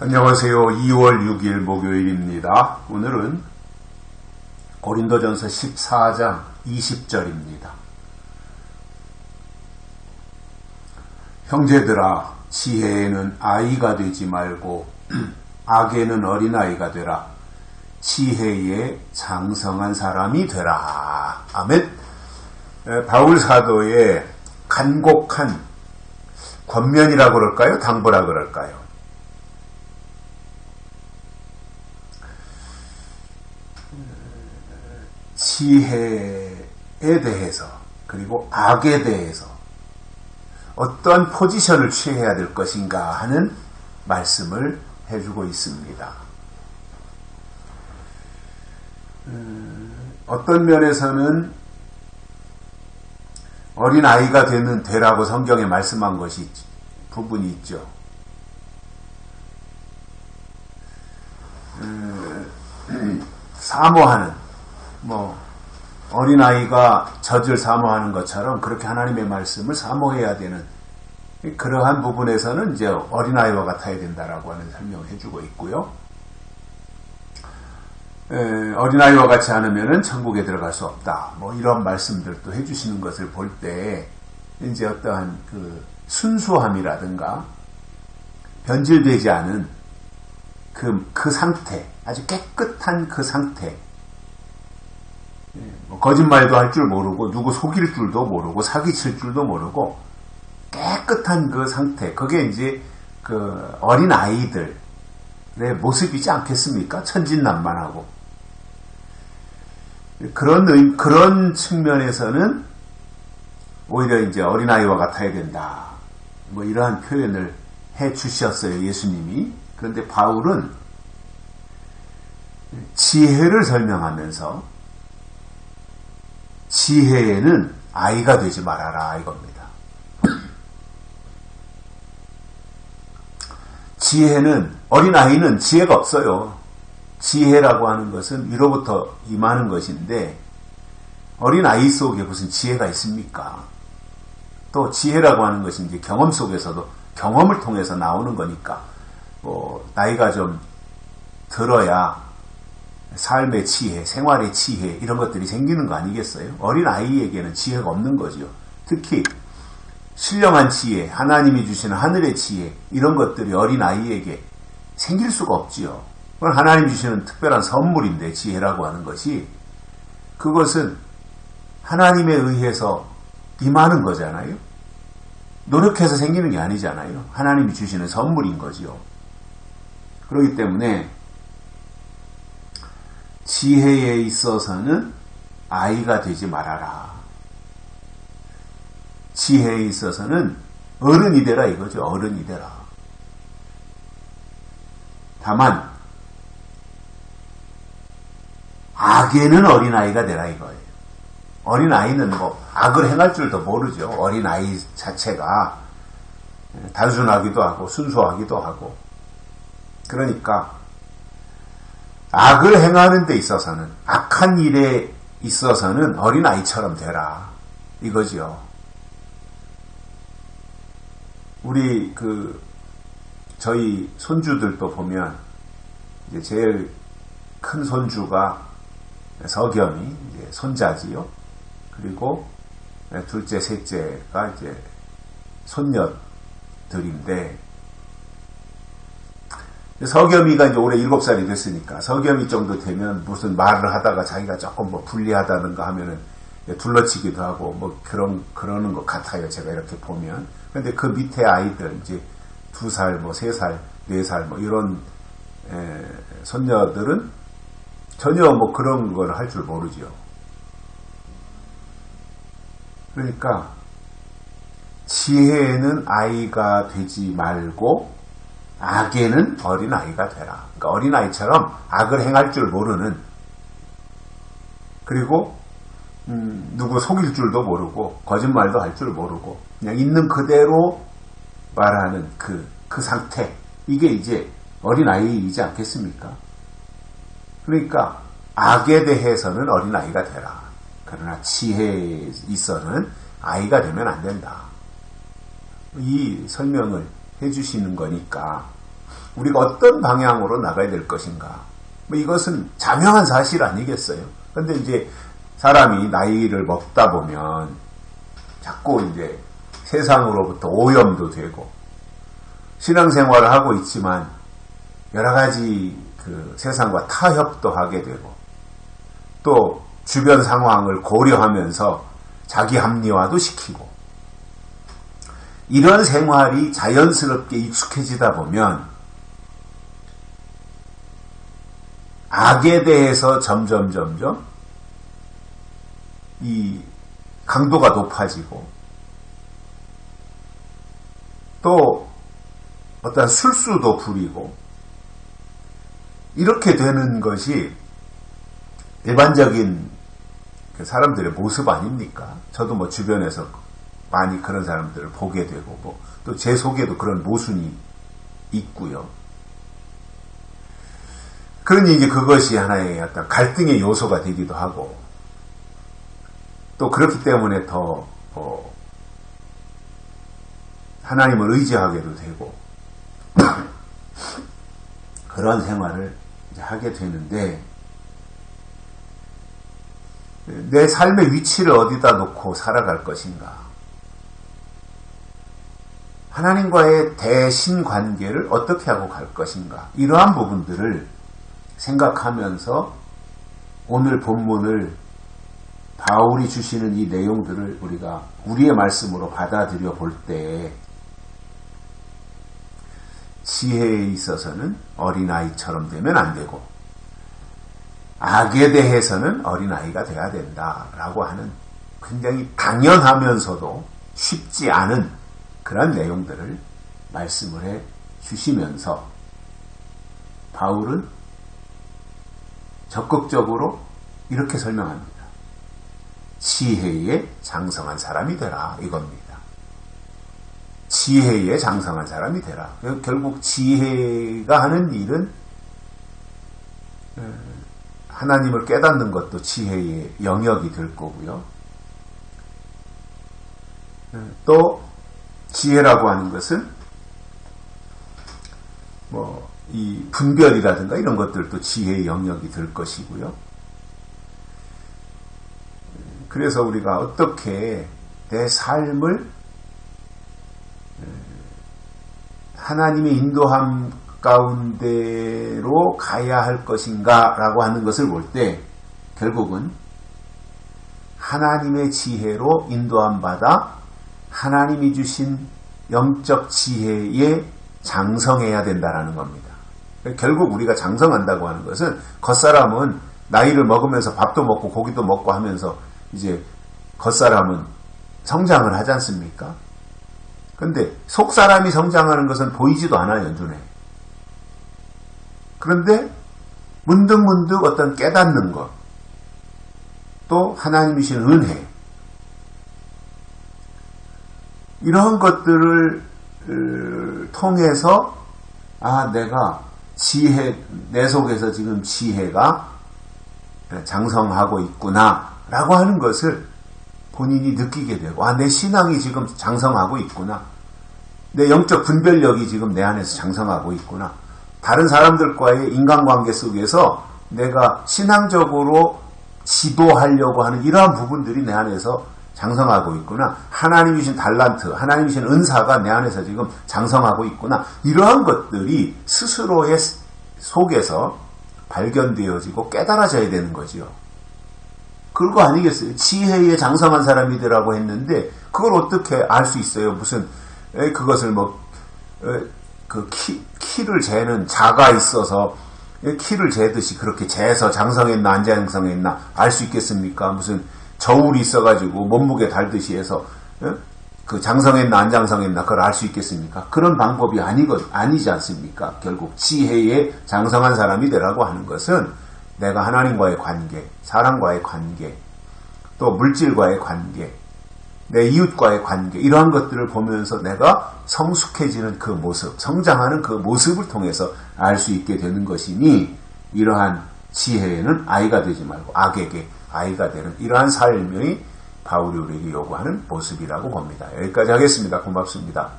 안녕하세요. 2월 6일 목요일입니다. 오늘은 고린도전서 14장 20절입니다. 형제들아, 지혜에는 아이가 되지 말고 악에는 어린아이가 되라. 지혜에 장성한 사람이 되라. 아멘. 바울 사도의 간곡한 권면이라고 그럴까요? 당부라 그럴까요? 지혜에 대해서 그리고 악에 대해서 어떠한 포지션을 취해야 될 것인가 하는 말씀을 해주고 있습니다. 어떤 면에서는 어린아이가 되라고 성경에 말씀한 것이 부분이 있죠. 사모하는 어린아이가 젖을 사모하는 것처럼 그렇게 하나님의 말씀을 사모해야 되는 그러한 부분에서는 이제 어린아이와 같아야 된다라고 하는 설명을 해주고 있고요. 어린아이와 같이 않으면은 천국에 들어갈 수 없다. 이런 말씀들도 해주시는 것을 볼 때 이제 어떠한 그 순수함이라든가 변질되지 않은 그 상태, 아주 깨끗한 그 상태, 거짓말도 할 줄 모르고 누구 속일 줄도 모르고 사기칠 줄도 모르고 깨끗한 그 상태, 그게 이제 그 어린 아이들의 모습이지 않겠습니까? 천진난만하고 그런 측면에서는 오히려 이제 어린 아이와 같아야 된다. 이러한 표현을 해 주셨어요, 예수님이. 그런데 바울은 지혜를 설명하면서 지혜에는 아이가 되지 말아라 이겁니다. 어린아이는 지혜가 없어요. 지혜라고 하는 것은 위로부터 임하는 것인데 어린아이 속에 무슨 지혜가 있습니까? 또 지혜라고 하는 것이 이제 경험 속에서도 경험을 통해서 나오는 거니까 나이가 좀 들어야 삶의 지혜, 생활의 지혜 이런 것들이 생기는 거 아니겠어요? 어린아이에게는 지혜가 없는 거죠. 특히 신령한 지혜, 하나님이 주시는 하늘의 지혜 이런 것들이 어린아이에게 생길 수가 없지요. 그건 하나님이 주시는 특별한 선물인데 지혜라고 하는 것이 그것은 하나님에 의해서 임하는 거잖아요. 노력해서 생기는 게 아니잖아요. 하나님이 주시는 선물인 거지요. 그렇기 때문에 지혜에 있어서는 아이가 되지 말아라. 지혜에 있어서는 어른이 되라 이거죠. 어른이 되라. 다만 악에는 어린아이가 되라 이거예요. 어린아이는 악을 행할 줄도 모르죠. 어린아이 자체가 단순하기도 하고 순수하기도 하고 그러니까 악을 행하는 데 있어서는 악한 일에 있어서는 어린아이처럼 되라 이거지요. 우리 저희 손주들도 보면 이제 제일 큰 손주가 서겸이 이제 손자지요. 그리고 둘째, 셋째가 이제 손녀들인데 서겸이가 이제 올해 7살이 됐으니까 서겸이 정도 되면 무슨 말을 하다가 자기가 조금 불리하다는가 하면은 둘러치기도 하고 그러는 것 같아요. 제가 이렇게 보면. 근데 그 밑에 아이들 이제 2살, 3살, 4살 이런 손녀들은 전혀 그런 걸 할 줄 모르죠. 그러니까 지혜에는 아이가 되지 말고 악에는 어린아이가 되라. 그러니까 어린아이처럼 악을 행할 줄 모르는 그리고 누구 속일 줄도 모르고 거짓말도 할 줄 모르고 그냥 있는 그대로 말하는 그 상태 이게 이제 어린아이이지 않겠습니까? 그러니까 악에 대해서는 어린아이가 되라. 그러나 지혜에 있어서는 아이가 되면 안 된다. 이 설명을 해주시는 거니까 우리가 어떤 방향으로 나가야 될 것인가. 뭐 이것은 자명한 사실 아니겠어요? 근데 이제 사람이 나이를 먹다 보면 자꾸 이제 세상으로부터 오염도 되고 신앙생활을 하고 있지만 여러 가지 그 세상과 타협도 하게 되고 또 주변 상황을 고려하면서 자기 합리화도 시키고 이런 생활이 자연스럽게 익숙해지다 보면 악에 대해서 점점 이 강도가 높아지고 또 어떤 술수도 부리고 이렇게 되는 것이 일반적인 사람들의 모습 아닙니까? 저도 뭐 주변에서 많이 그런 사람들을 보게 되고 뭐 또 제 속에도 그런 모순이 있고요. 그러니 이제 그것이 하나의 어떤 갈등의 요소가 되기도 하고 또 그렇기 때문에 더 하나님을 의지하게도 되고 그런 생활을 이제 하게 되는데 내 삶의 위치를 어디다 놓고 살아갈 것인가? 하나님과의 대신 관계를 어떻게 하고 갈 것인가? 이러한 부분들을 생각하면서 오늘 본문을 바울이 주시는 이 내용들을 우리가 우리의 말씀으로 받아들여 볼 때 지혜에 있어서는 어린아이처럼 되면 안 되고 악에 대해서는 어린아이가 돼야 된다라고 하는 굉장히 당연하면서도 쉽지 않은 그런 내용들을 말씀을 해 주시면서 바울은 적극적으로 이렇게 설명합니다. 지혜에 장성한 사람이 되라 이겁니다. 지혜에 장성한 사람이 되라. 결국 지혜가 하는 일은 하나님을 깨닫는 것도 지혜의 영역이 될 거고요. 또 지혜라고 하는 것은 뭐 이 분별이라든가 이런 것들도 지혜의 영역이 될 것이고요. 그래서 우리가 어떻게 내 삶을 하나님의 인도함 가운데로 가야 할 것인가 라고 하는 것을 볼 때 결국은 하나님의 지혜로 인도함 받아 하나님이 주신 영적 지혜에 장성해야 된다라는 겁니다. 결국 우리가 장성한다고 하는 것은 겉사람은 나이를 먹으면서 밥도 먹고 고기도 먹고 하면서 이제 겉사람은 성장을 하지 않습니까? 근데 속사람이 성장하는 것은 보이지도 않아요, 눈에. 그런데 문득문득 어떤 깨닫는 것, 또 하나님이 주신 은혜, 이런 것들을 통해서 내가 지혜, 내 속에서 지금 지혜가 장성하고 있구나 라고 하는 것을 본인이 느끼게 되고 내 신앙이 지금 장성하고 있구나, 내 영적 분별력이 지금 내 안에서 장성하고 있구나, 다른 사람들과의 인간관계 속에서 내가 신앙적으로 지도하려고 하는 이러한 부분들이 내 안에서 장성하고 있구나, 하나님이 주신 달란트, 하나님이 주신 은사가 내 안에서 지금 장성하고 있구나, 이러한 것들이 스스로의 속에서 발견되어지고 깨달아져야 되는 거지요. 그거 아니겠어요? 지혜에 장성한 사람이더라고 했는데 그걸 어떻게 알 수 있어요? 무슨 그것을 키를 재는 자가 있어서 키를 재듯이 그렇게 재서 장성했나 안 장성했나 알 수 있겠습니까? 무슨 저울이 있어가지고 몸무게 달듯이 해서 그 장성했나 안 장성했나 그걸 알 수 있겠습니까? 그런 방법이 아니지 않습니까? 결국 지혜에 장성한 사람이 되라고 하는 것은 내가 하나님과의 관계, 사람과의 관계, 또 물질과의 관계, 내 이웃과의 관계, 이러한 것들을 보면서 내가 성숙해지는 그 모습, 성장하는 그 모습을 통해서 알 수 있게 되는 것이니 이러한 지혜에는 아이가 되지 말고 악에게 아이가 되는 이러한 삶이 바울이 우리에게 요구하는 모습이라고 봅니다. 여기까지 하겠습니다. 고맙습니다.